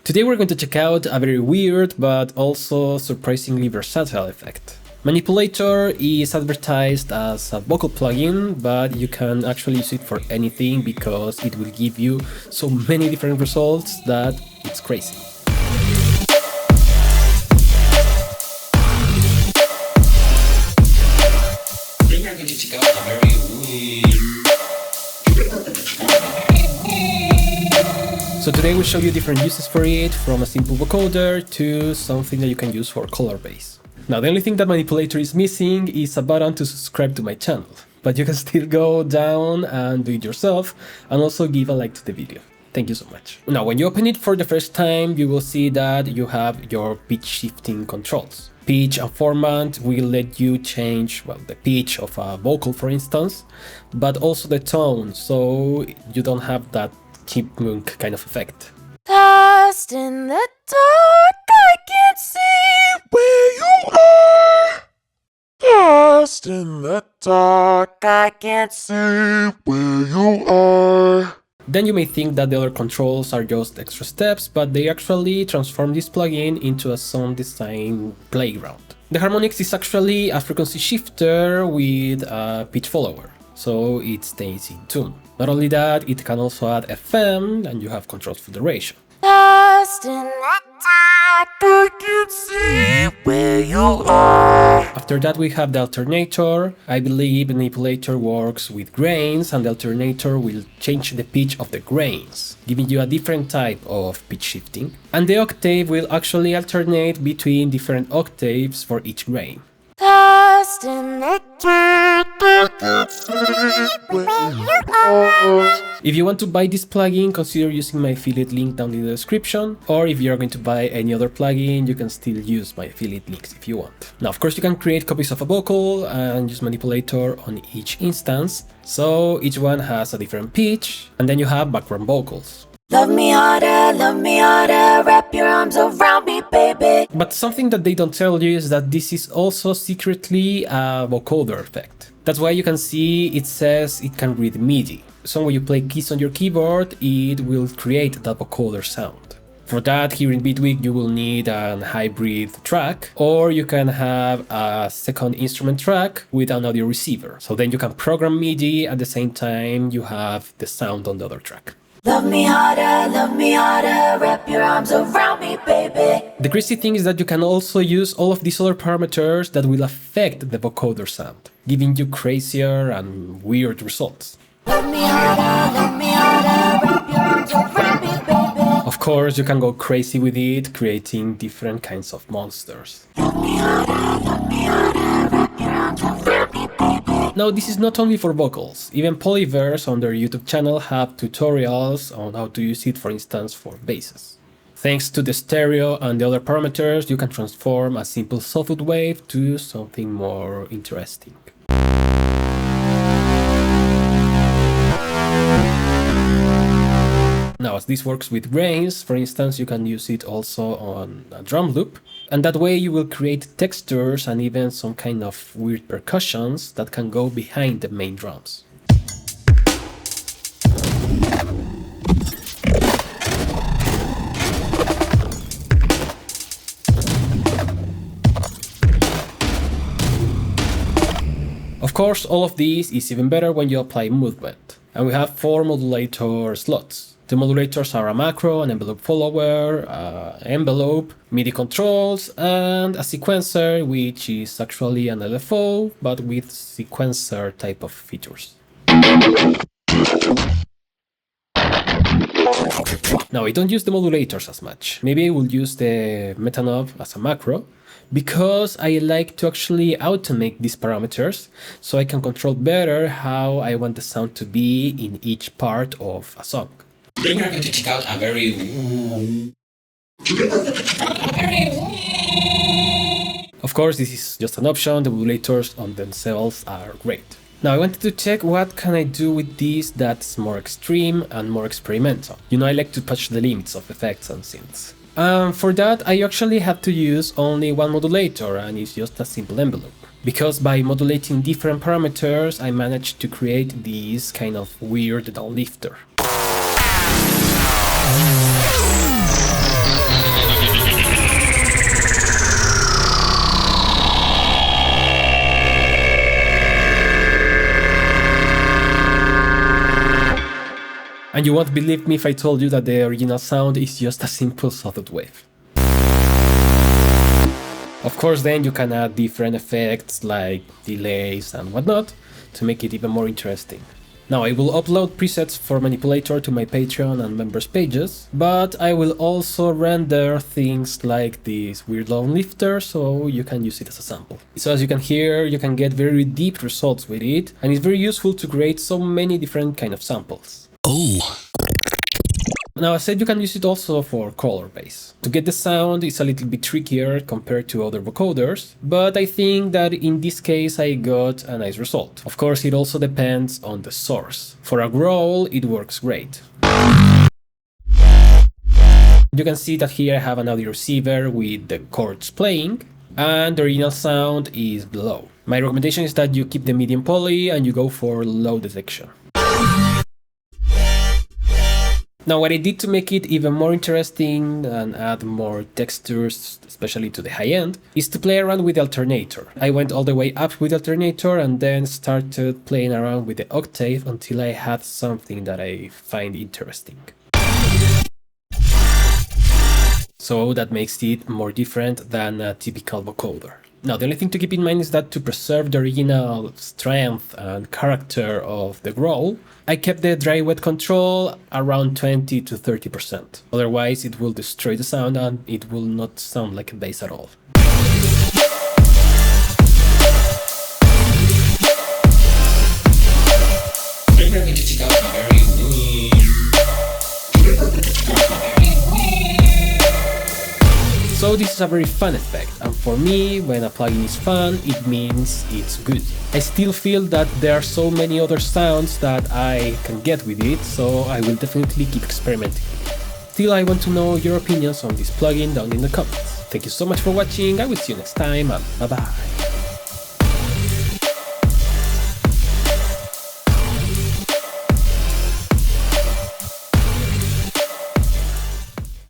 Today we're going to check out a very weird but also surprisingly versatile effect. Manipulator is advertised as a vocal plugin, but you can actually use it for anything because it will give you so many different results that it's crazy. We're going to check out a very So today we'll show you different uses for it, from a simple vocoder to something that you can use for color base. Now the only thing that Manipulator is missing is a button to subscribe to my channel, but you can still go down and do it yourself and also give a like to the video. Thank you so much. Now when you open it for the first time, you will see that you have your pitch shifting controls. Pitch and format will let you change, well, the pitch of a vocal for instance, but also the tone, so you don't have that chipmunk kind of effect. Lost in the dark, I can't see where you are. Lost in the dark, I can't see where you are. Then you may think that the other controls are just extra steps, but they actually transform this plugin into a sound design playground. The harmonics is actually a frequency shifter with a pitch follower, so it stays in tune. Not only that, it can also add FM, and you have controls for duration. Lost in the dark, I can't see where you are. After that we have the alternator. I believe Manipulator works with grains, and the alternator will change the pitch of the grains, giving you a different type of pitch shifting. And the octave will actually alternate between different octaves for each grain. Lost in the dark, I can't see where you are. If you want to buy this plugin, consider using my affiliate link down in the description, or if you're going to buy any other plugin, you can still use my affiliate links if you want. Now, of course, you can create copies of a vocal and use Manipulator on each instance, so each one has a different pitch, and then you have background vocals. Love me harder, wrap your arms around me, baby. But something that they don't tell you is that this is also secretly a vocoder effect. That's why you can see it says it can read MIDI. So when you play keys on your keyboard, it will create that vocoder sound. For that, here in Bitwig, you will need a hybrid track, or you can have a second instrument track with an audio receiver. So then you can program MIDI at the same time you have the sound on the other track. Love me harder, wrap your arms around me, baby. The crazy thing is that you can also use all of these other parameters that will affect the vocoder sound, giving you crazier and weird results. Love me harder, wrap your arms around me, baby. Of course, you can go crazy with it, creating different kinds of monsters. Love me harder, wrap your arms around me, baby. Now, this is not only for vocals. Even Polyverse on their YouTube channel have tutorials on how to use it, for instance, for basses. Thanks to the stereo and the other parameters, you can transform a simple sawtooth wave to something more interesting. Now, as this works with grains, for instance, you can use it also on a drum loop, and that way you will create textures and even some kind of weird percussions that can go behind the main drums. Of course, all of this is even better when you apply movement, and we have 4 modulator slots. The modulators are a macro, an envelope follower, envelope, MIDI controls, and a sequencer, which is actually an LFO, but with sequencer type of features. Now, I don't use the modulators as much. Maybe I will use the metanov as a macro, because I like to actually automate these parameters, so I can control better how I want the sound to be in each part of a song. Then you're going to check out a very... Of course, this is just an option. The modulators on themselves are great. Now I wanted to check what can I do with this that's more extreme and more experimental. You know, I like to push the limits of effects and synths. For that, I actually had to use only one modulator, and it's just a simple envelope. Because by modulating different parameters, I managed to create this kind of weird downlifter. And you won't believe me if I told you that the original sound is just a simple sawtooth wave. Of course, then you can add different effects like delays and whatnot to make it even more interesting. Now, I will upload presets for Manipulator to my Patreon and members pages, but I will also render things like this weird lone lifter so you can use it as a sample. So as you can hear, you can get very deep results with it, and it's very useful to create so many different kind of samples. Oh. Now, I said you can use it also for color base. To get the sound is a little bit trickier compared to other vocoders, but I think that in this case I got a nice result. Of course, it also depends on the source. For a growl, it works great. You can see that here I have an audio receiver with the chords playing, and the original sound is below. My recommendation is that you keep the medium poly and you go for low detection. Now, what I did to make it even more interesting and add more textures, especially to the high end, is to play around with the alternator. I went all the way up with the alternator and then started playing around with the octave until I had something that I find interesting. So that makes it more different than a typical vocoder. Now, the only thing to keep in mind is that to preserve the original strength and character of the growl, I kept the dry-wet control around 20 to 30%. Otherwise, it will destroy the sound and it will not sound like a bass at all. So this is a very fun effect, and for me, when a plugin is fun, it means it's good. I still feel that there are so many other sounds that I can get with it, so I will definitely keep experimenting with it. Still, I want to know your opinions on this plugin down in the comments. Thank you so much for watching, I will see you next time, and bye bye.